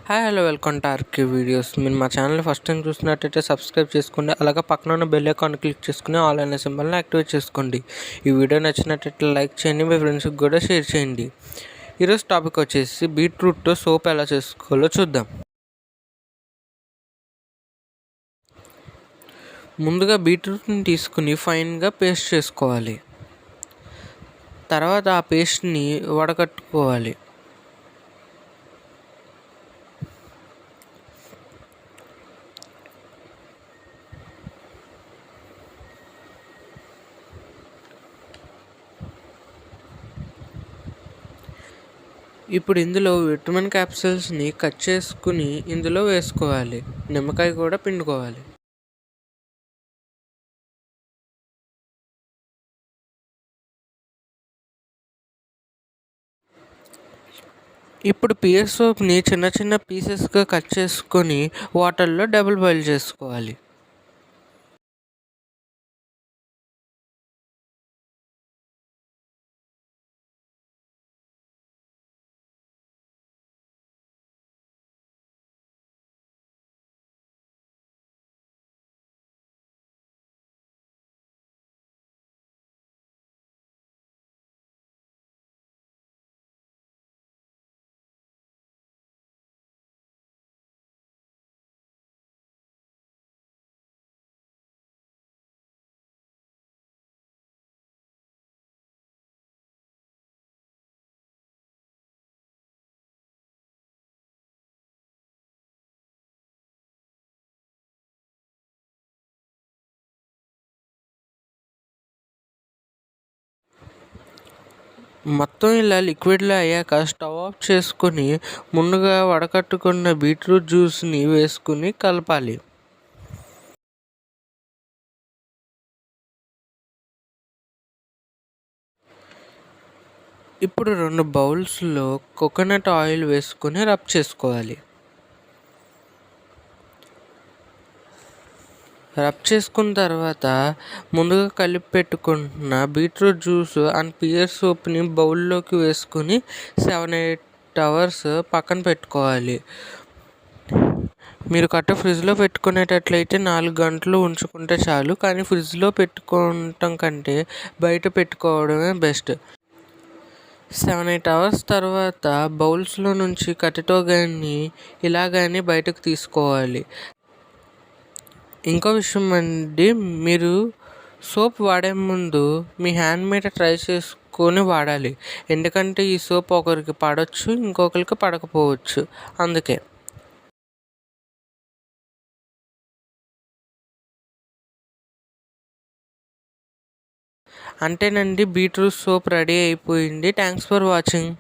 Hi hello welcome to RK videos. మీరు మా channel first time చూసినట్టయితే సబ్స్క్రైబ్ చేసుకోండి. అలాగే పక్కన ఉన్న బెల్ ఐకాన్ క్లిక్ చేసుకుని ఆల్ అనే సింబల్ని యాక్టివేట్ చేసుకోండి. ఈ వీడియో నచ్చినట్టయితే లైక్ చేయండి, మీ ఫ్రెండ్స్కి కూడా షేర్ చేయండి. ఈరోజు టాపిక్ వచ్చేసి బీట్రూట్తో సోప్ ఎలా చేసుకోవాలో చూద్దాం. ముందుగా బీట్రూట్ని తీసుకుని ఫైన్గా పేస్ట్ చేసుకోవాలి. తర్వాత ఆ పేస్ట్ని వడకట్టుకోవాలి. ఇప్పుడు ఇందులో విటమిన్ క్యాప్సూల్స్ని కట్ చేసుకుని ఇందులో వేసుకోవాలి. నిమ్మకాయ కూడా పిండుకోవాలి. ఇప్పుడు పియర్ సోప్ని చిన్న చిన్న పీసెస్గా కట్ చేసుకొని వాటర్లో డబుల్ బాయిల్ చేసుకోవాలి. మొత్తం ఇలా లిక్విడ్లో అయ్యాక స్టవ్ ఆఫ్ చేసుకొని ముందుగా వడకట్టుకున్న బీట్రూట్ జ్యూస్ని వేసుకుని కలపాలి. ఇప్పుడు 2 బౌల్స్లో కోకోనట్ ఆయిల్ వేసుకొని రబ్ చేసుకోవాలి. రబ్ చేసుకున్న తర్వాత ముందుగా కలిపి పెట్టుకుంటున్న బీట్రూట్ జ్యూస్ అండ్ పియర్ సోప్ని బౌల్లోకి వేసుకుని 7-8 అవర్స్ పక్కన పెట్టుకోవాలి. మీరు ఫ్రిడ్జ్లో పెట్టుకునేటట్లయితే 4 గంటలు ఉంచుకుంటే చాలు. కానీ ఫ్రిడ్జ్లో పెట్టుకోవటం కంటే బయట పెట్టుకోవడమే బెస్ట్. 7-8 అవర్స్ తర్వాత బౌల్స్లో నుంచి కట్టెతో కానీ ఇలా కానీ బయటకు తీసుకోవాలి. ఇంకో విషయం అండి, మీరు సోప్ వాడే ముందు మీ హ్యాండ్ మీద ట్రై చేసుకొని వాడాలి. ఎందుకంటే ఈ సోప్ ఒకరికి పడవచ్చు, ఇంకొకరికి పడకపోవచ్చు. అందుకే అంతేనండి, బీట్రూట్ సోప్ రెడీ అయిపోయింది. Thanks for watching.